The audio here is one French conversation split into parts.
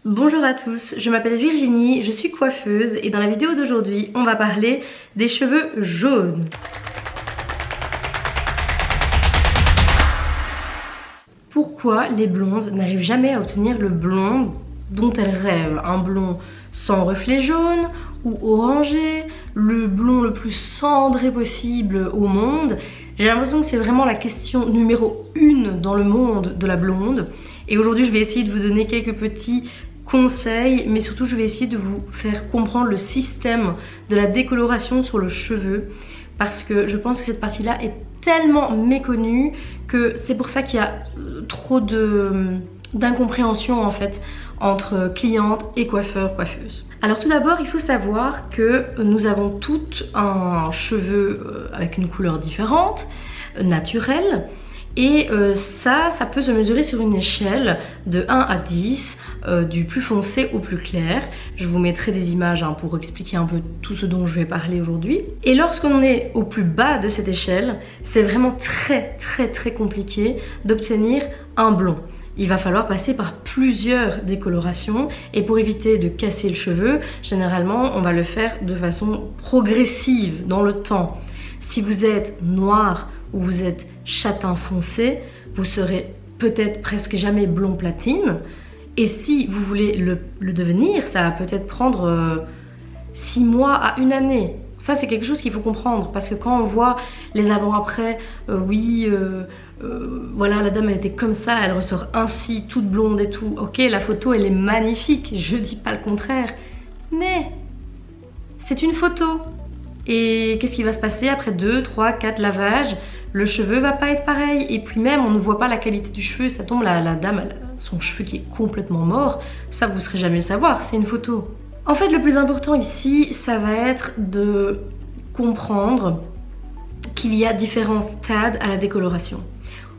Bonjour à tous, je m'appelle Virginie, je suis coiffeuse et dans la vidéo d'aujourd'hui, on va parler des cheveux jaunes. Pourquoi les blondes n'arrivent jamais à obtenir le blond dont elles rêvent? Un blond sans reflet jaune ou orangé, le blond le plus cendré possible au monde. J'ai l'impression que c'est vraiment la question numéro 1 dans le monde de la blonde. Et aujourd'hui, je vais essayer de vous donner quelques petits conseils, mais surtout je vais essayer de vous faire comprendre le système de la décoloration sur le cheveu, parce que je pense que cette partie-là est tellement méconnue que c'est pour ça qu'il y a trop d'incompréhension en fait entre clientes et coiffeurs, coiffeuses. Alors tout d'abord, il faut savoir que nous avons toutes un cheveu avec une couleur différente, naturelle, et ça peut se mesurer sur une échelle de 1 à 10, du plus foncé au plus clair. Je vous mettrai des images pour expliquer un peu tout ce dont je vais parler aujourd'hui. Et lorsqu'on est au plus bas de cette échelle, c'est vraiment très compliqué d'obtenir un blond. Il va falloir passer par plusieurs décolorations et pour éviter de casser le cheveu, généralement on va le faire de façon progressive dans le temps. Si vous êtes noir ou vous êtes châtain foncé, vous serez peut-être presque jamais blond platine. Et si vous voulez le devenir, ça va peut-être prendre 6 mois à 1 année. Ça, c'est quelque chose qu'il faut comprendre, parce que quand on voit les avant-après, voilà, la dame elle était comme ça, elle ressort ainsi, toute blonde et tout. Ok, la photo elle est magnifique, je dis pas le contraire, mais c'est une photo. Et qu'est-ce qui va se passer après 2, 3, 4 lavages? Le cheveu va pas être pareil, et puis même on ne voit pas la qualité du cheveu, ça tombe, la dame, son cheveu qui est complètement mort, ça vous serez jamais le savoir, c'est une photo. En fait, le plus important ici, ça va être de comprendre qu'il y a différents stades à la décoloration.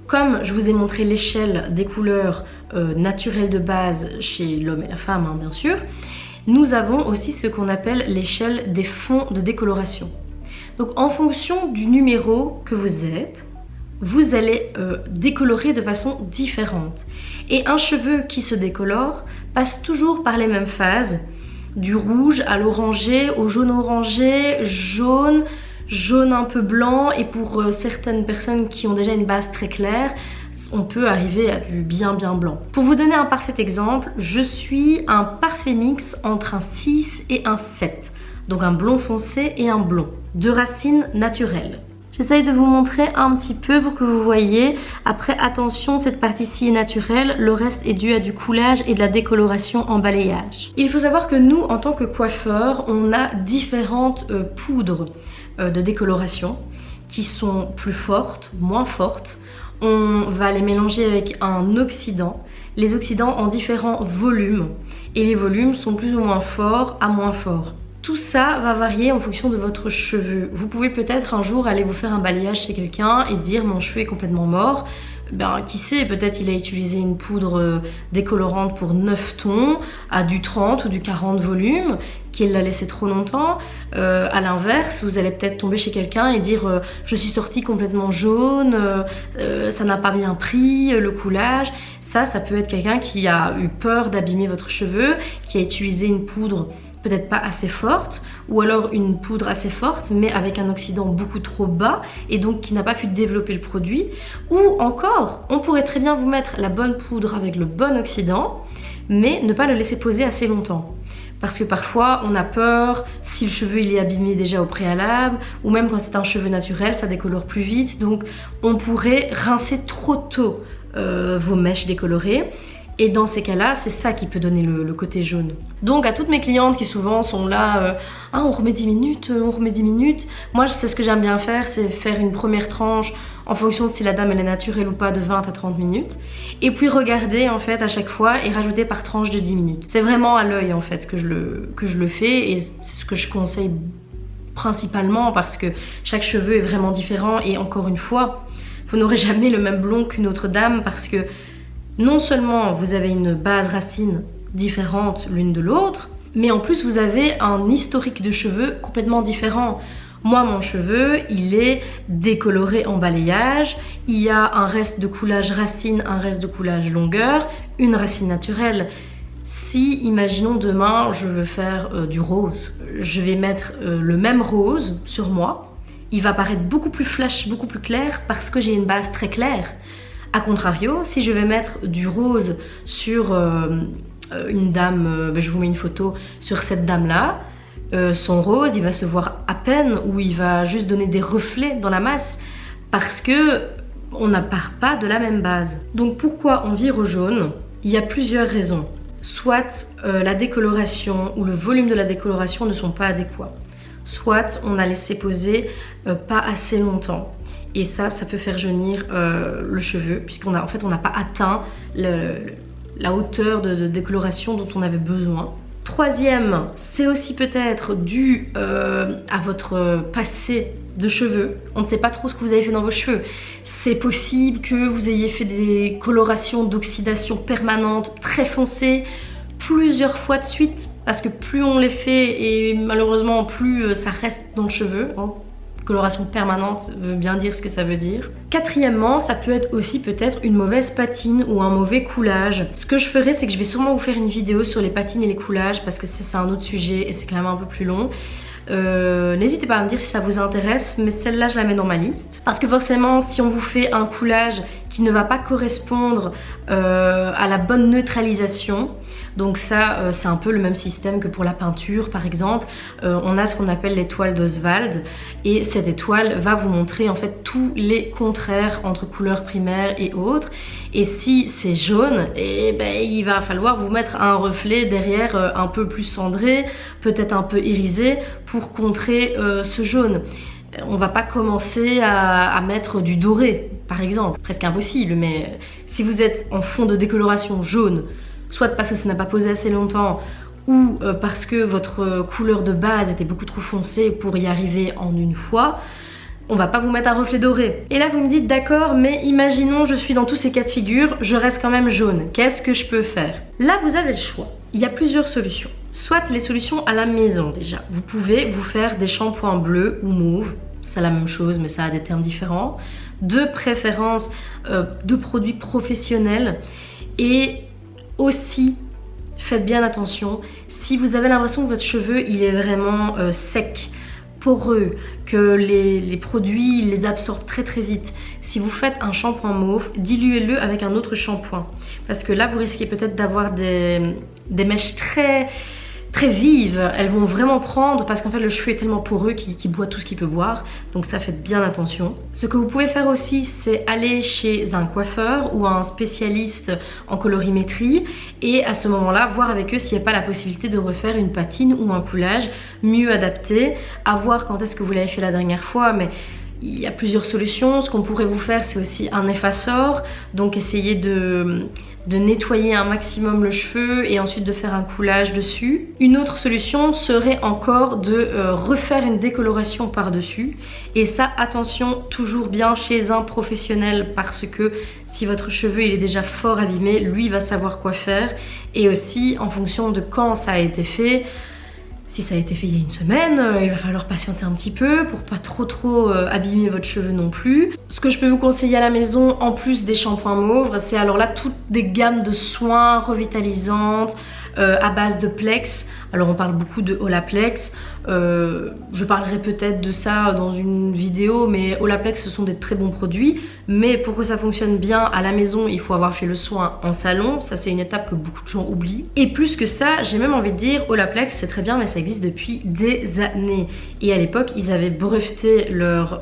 Comme je vous ai montré l'échelle des couleurs naturelles de base chez l'homme et la femme, bien sûr, nous avons aussi ce qu'on appelle l'échelle des fonds de décoloration. Donc en fonction du numéro que vous êtes, vous allez décolorer de façon différente. Et un cheveu qui se décolore passe toujours par les mêmes phases, du rouge à l'orangé, au jaune orangé, jaune, jaune un peu blanc, et pour certaines personnes qui ont déjà une base très claire, on peut arriver à du bien blanc. Pour vous donner un parfait exemple, je suis un parfait mix entre un 6 et un 7. Donc un blond foncé et un blond, de racines naturelles. J'essaye de vous montrer un petit peu pour que vous voyez. Après, attention, cette partie-ci est naturelle, le reste est dû à du coulage et de la décoloration en balayage. Il faut savoir que nous, en tant que coiffeurs, on a différentes poudres de décoloration qui sont plus fortes, moins fortes. On va les mélanger avec un oxydant. Les oxydants ont différents volumes et les volumes sont plus ou moins forts à moins forts. Tout ça va varier en fonction de votre cheveu. Vous pouvez peut-être un jour aller vous faire un balayage chez quelqu'un et dire mon cheveu est complètement mort. Ben, qui sait, peut-être il a utilisé une poudre décolorante pour 9 tons à du 30 ou du 40 volumes, qu'il l'a laissé trop longtemps. À l'inverse, vous allez peut-être tomber chez quelqu'un et dire je suis sortie complètement jaune, ça n'a pas bien pris, le coulage. Ça peut être quelqu'un qui a eu peur d'abîmer votre cheveu, qui a utilisé une poudre peut-être pas assez forte, ou alors une poudre assez forte mais avec un oxydant beaucoup trop bas et donc qui n'a pas pu développer le produit. Ou encore, on pourrait très bien vous mettre la bonne poudre avec le bon oxydant mais ne pas le laisser poser assez longtemps. Parce que parfois on a peur, si le cheveu il est abîmé déjà au préalable, ou même quand c'est un cheveu naturel, ça décolore plus vite, donc on pourrait rincer trop tôt vos mèches décolorées. Et dans ces cas-là, c'est ça qui peut donner le côté jaune. Donc à toutes mes clientes qui souvent sont là, on remet 10 minutes, on remet 10 minutes. Moi, c'est ce que j'aime bien faire, c'est faire une première tranche en fonction de si la dame elle est naturelle ou pas, de 20 à 30 minutes. Et puis regarder en fait à chaque fois et rajouter par tranche de 10 minutes. C'est vraiment à l'œil en fait que je le fais, et c'est ce que je conseille principalement parce que chaque cheveu est vraiment différent. Et encore une fois, vous n'aurez jamais le même blond qu'une autre dame, parce que non seulement vous avez une base racine différente l'une de l'autre, mais en plus vous avez un historique de cheveux complètement différent. Moi, mon cheveu, il est décoloré en balayage, il y a un reste de coulage racine, un reste de coulage longueur, une racine naturelle. Si, imaginons demain, je veux faire du rose, je vais mettre le même rose sur moi, il va paraître beaucoup plus flash, beaucoup plus clair parce que j'ai une base très claire. A contrario, si je vais mettre du rose sur une dame, je vous mets une photo sur cette dame-là, son rose, il va se voir à peine ou il va juste donner des reflets dans la masse parce que on ne part pas de la même base. Donc pourquoi on vire au jaune? Il y a plusieurs raisons. Soit la décoloration ou le volume de la décoloration ne sont pas adéquats. Soit on a laissé poser pas assez longtemps. Et ça peut faire jaunir le cheveu puisqu'on a, en fait, on n'a pas atteint la hauteur de décoloration dont on avait besoin. Troisième, c'est aussi peut-être dû à votre passé de cheveux. On ne sait pas trop ce que vous avez fait dans vos cheveux. C'est possible que vous ayez fait des colorations d'oxydation permanente très foncées plusieurs fois de suite parce que plus on les fait et malheureusement plus ça reste dans le cheveu. Coloration permanente veut bien dire ce que ça veut dire. Quatrièmement, ça peut être aussi peut-être une mauvaise patine ou un mauvais coulage. Ce que je ferai, c'est que je vais sûrement vous faire une vidéo sur les patines et les coulages parce que c'est un autre sujet et c'est quand même un peu plus long. N'hésitez pas à me dire si ça vous intéresse, mais celle-là je la mets dans ma liste parce que forcément si on vous fait un coulage qui ne va pas correspondre à la bonne neutralisation, donc ça c'est un peu le même système que pour la peinture par exemple, on a ce qu'on appelle l'étoile d'Oswald et cette étoile va vous montrer en fait tous les contraires entre couleurs primaires et autres, et si c'est jaune, et ben, il va falloir vous mettre un reflet derrière un peu plus cendré, peut-être un peu irisé pour contrer ce jaune. On va pas commencer à mettre du doré par exemple, presque impossible, mais si vous êtes en fond de décoloration jaune, soit parce que ça n'a pas posé assez longtemps ou parce que votre couleur de base était beaucoup trop foncée pour y arriver en une fois, on va pas vous mettre un reflet doré. Et là vous me dites d'accord, mais imaginons je suis dans tous ces cas de figure, je reste quand même jaune, qu'est-ce que je peux faire? Là vous avez le choix, il y a plusieurs solutions. Soit les solutions à la maison déjà, vous pouvez vous faire des shampoings bleus ou mauves, c'est la même chose mais ça a des termes différents, de préférence de produits professionnels, et aussi faites bien attention si vous avez l'impression que votre cheveu il est vraiment sec, poreux, que les produits les absorbent très très vite. Si vous faites un shampoing mauve, diluez-le avec un autre shampoing parce que là vous risquez peut-être d'avoir des mèches très vives, elles vont vraiment prendre parce qu'en fait le cheveu est tellement poreux qu'il boit tout ce qu'il peut boire, donc ça faites bien attention. Ce que vous pouvez faire aussi c'est aller chez un coiffeur ou un spécialiste en colorimétrie et à ce moment là voir avec eux s'il n'y a pas la possibilité de refaire une patine ou un coulage mieux adapté, à voir quand est-ce que vous l'avez fait la dernière fois, mais il y a plusieurs solutions. Ce qu'on pourrait vous faire c'est aussi un effaceur, donc essayez de nettoyer un maximum le cheveu et ensuite de faire un coulage dessus. Une autre solution serait encore de refaire une décoloration par dessus, et ça attention, toujours bien chez un professionnel parce que si votre cheveu il est déjà fort abîmé, lui il va savoir quoi faire, et aussi en fonction de quand ça a été fait. Si ça a été fait il y a une semaine, il va falloir patienter un petit peu pour pas trop abîmer votre cheveu non plus. Ce que je peux vous conseiller à la maison, en plus des shampoings mauves, c'est alors là toutes des gammes de soins revitalisantes à base de Plex. Alors on parle beaucoup de Olaplex, je parlerai peut-être de ça dans une vidéo, mais Olaplex ce sont des très bons produits, mais pour que ça fonctionne bien à la maison il faut avoir fait le soin en salon, ça c'est une étape que beaucoup de gens oublient. Et plus que ça, j'ai même envie de dire, Olaplex c'est très bien mais ça existe depuis des années, et à l'époque ils avaient breveté leur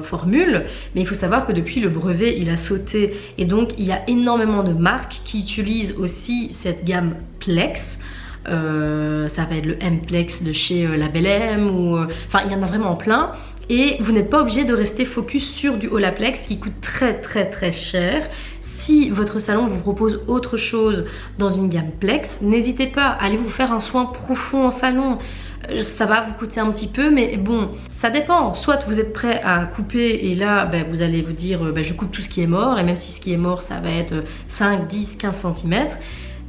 formule, mais il faut savoir que depuis le brevet il a sauté, et donc il y a énormément de marques qui utilisent aussi cette gamme Plex. Ça va être le M-Plex de chez La Belle M ou enfin il y en a vraiment plein, et vous n'êtes pas obligé de rester focus sur du Olaplex qui coûte très cher. Si votre salon vous propose autre chose dans une gamme Plex, n'hésitez pas, allez vous faire un soin profond en salon. Ça va vous coûter un petit peu, mais bon, ça dépend. Soit vous êtes prêt à couper et là vous allez vous dire je coupe tout ce qui est mort, et même si ce qui est mort ça va être 5, 10, 15 cm.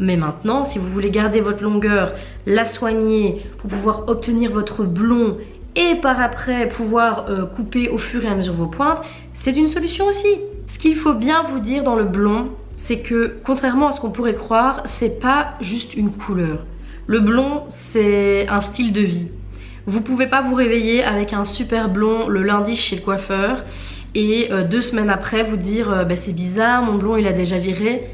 Mais maintenant, si vous voulez garder votre longueur, la soigner pour pouvoir obtenir votre blond et par après pouvoir couper au fur et à mesure vos pointes, c'est une solution aussi. Ce qu'il faut bien vous dire dans le blond, c'est que contrairement à ce qu'on pourrait croire, c'est pas juste une couleur. Le blond, c'est un style de vie. Vous pouvez pas vous réveiller avec un super blond le lundi chez le coiffeur et 2 semaines après vous dire bah, c'est bizarre, mon blond il a déjà viré.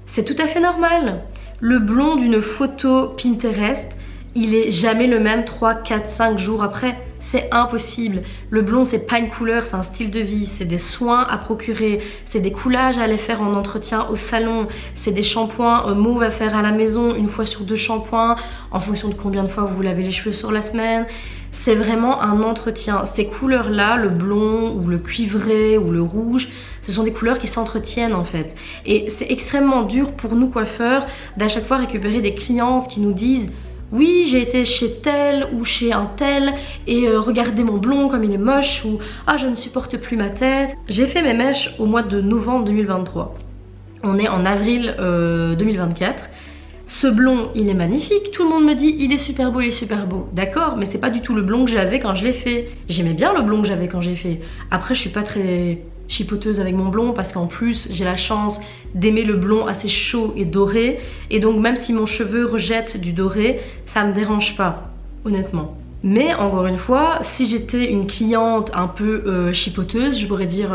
C'est tout à fait normal. Le blond d'une photo Pinterest, il est jamais le même 3, 4, 5 jours après. C'est impossible. Le blond, c'est pas une couleur, c'est un style de vie. C'est des soins à procurer, c'est des coulages à aller faire en entretien au salon, c'est des shampoings mauve à faire à la maison 1 fois sur 2 shampoings, en fonction de combien de fois vous lavez les cheveux sur la semaine. C'est vraiment un entretien. Ces couleurs-là, le blond ou le cuivré ou le rouge, ce sont des couleurs qui s'entretiennent en fait. Et c'est extrêmement dur pour nous coiffeurs d'à chaque fois récupérer des clientes qui nous disent oui, j'ai été chez tel ou chez un tel et regardez mon blond comme il est moche, ou ah je ne supporte plus ma tête. J'ai fait mes mèches au mois de novembre 2023. On est en avril 2024. Ce blond, il est magnifique. Tout le monde me dit il est super beau, il est super beau. D'accord, mais c'est pas du tout le blond que j'avais quand je l'ai fait. J'aimais bien le blond que j'avais quand j'ai fait. Après, je suis pas très chipoteuse avec mon blond parce qu'en plus j'ai la chance d'aimer le blond assez chaud et doré, et donc même si mon cheveu rejette du doré, ça me dérange pas, honnêtement. Mais encore une fois, si j'étais une cliente un peu chipoteuse, je pourrais dire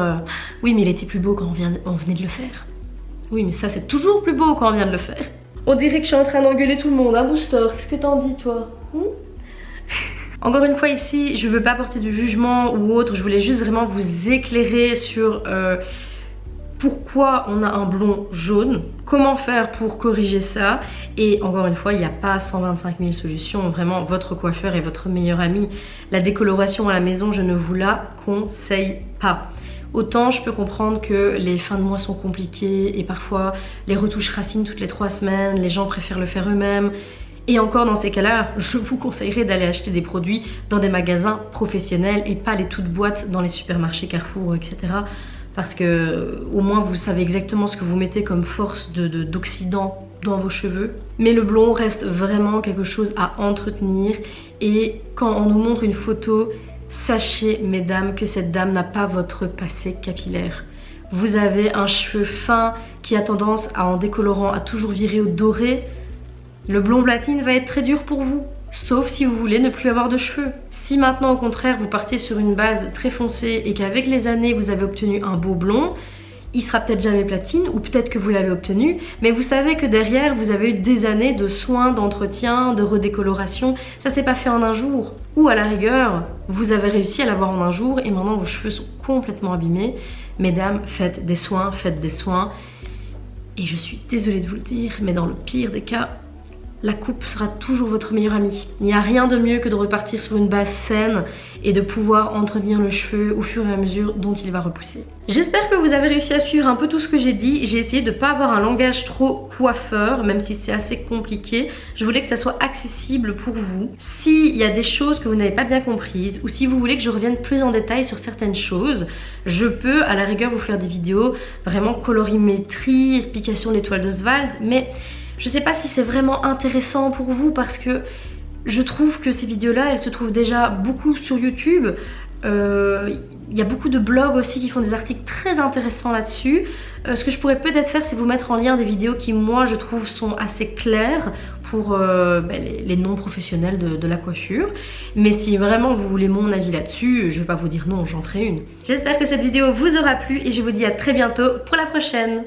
oui mais il était plus beau quand on venait de le faire. Oui mais ça c'est toujours plus beau quand on vient de le faire. On dirait que je suis en train d'engueuler tout le monde, hein Booster, qu'est-ce que t'en dis toi Encore une fois ici, je veux pas porter de jugement ou autre, je voulais juste vraiment vous éclairer sur pourquoi on a un blond jaune, comment faire pour corriger ça, et encore une fois il n'y a pas 125 000 solutions, vraiment votre coiffeur est votre meilleur ami. La décoloration à la maison, je ne vous la conseille pas. Autant je peux comprendre que les fins de mois sont compliquées et parfois les retouches racines toutes les 3 semaines, les gens préfèrent le faire eux-mêmes. Et encore dans ces cas-là, je vous conseillerais d'aller acheter des produits dans des magasins professionnels et pas les toutes boîtes dans les supermarchés Carrefour, etc. Parce que au moins vous savez exactement ce que vous mettez comme force d'oxydant dans vos cheveux. Mais le blond reste vraiment quelque chose à entretenir, et quand on nous montre une photo, sachez mesdames que cette dame n'a pas votre passé capillaire. Vous avez un cheveu fin qui a tendance à, en décolorant, à toujours virer au doré. Le blond platine va être très dur pour vous, sauf si vous voulez ne plus avoir de cheveux. Si maintenant au contraire vous partez sur une base très foncée et qu'avec les années vous avez obtenu un beau blond, il sera peut-être jamais platine, ou peut-être que vous l'avez obtenu, mais vous savez que derrière vous avez eu des années de soins, d'entretien, de redécoloration. Ça s'est pas fait en un jour. Ou à la rigueur, vous avez réussi à l'avoir en un jour et maintenant vos cheveux sont complètement abîmés. Mesdames, faites des soins, faites des soins. Et je suis désolée de vous le dire, mais dans le pire des cas, la coupe sera toujours votre meilleure amie. Il n'y a rien de mieux que de repartir sur une base saine et de pouvoir entretenir le cheveu au fur et à mesure dont il va repousser. J'espère que vous avez réussi à suivre un peu tout ce que j'ai dit. J'ai essayé de ne pas avoir un langage trop coiffeur, même si c'est assez compliqué. Je voulais que ça soit accessible pour vous. S'il y a des choses que vous n'avez pas bien comprises, ou si vous voulez que je revienne plus en détail sur certaines choses, je peux à la rigueur vous faire des vidéos vraiment colorimétrie, explication de l'étoile d'Oswald, mais je sais pas si c'est vraiment intéressant pour vous parce que je trouve que ces vidéos-là, elles se trouvent déjà beaucoup sur YouTube. Il y a beaucoup de blogs aussi qui font des articles très intéressants là-dessus. Ce que je pourrais peut-être faire, c'est vous mettre en lien des vidéos qui, moi, je trouve sont assez claires pour les non-professionnels de la coiffure. Mais si vraiment vous voulez mon avis là-dessus, je vais pas vous dire non, j'en ferai une. J'espère que cette vidéo vous aura plu et je vous dis à très bientôt pour la prochaine.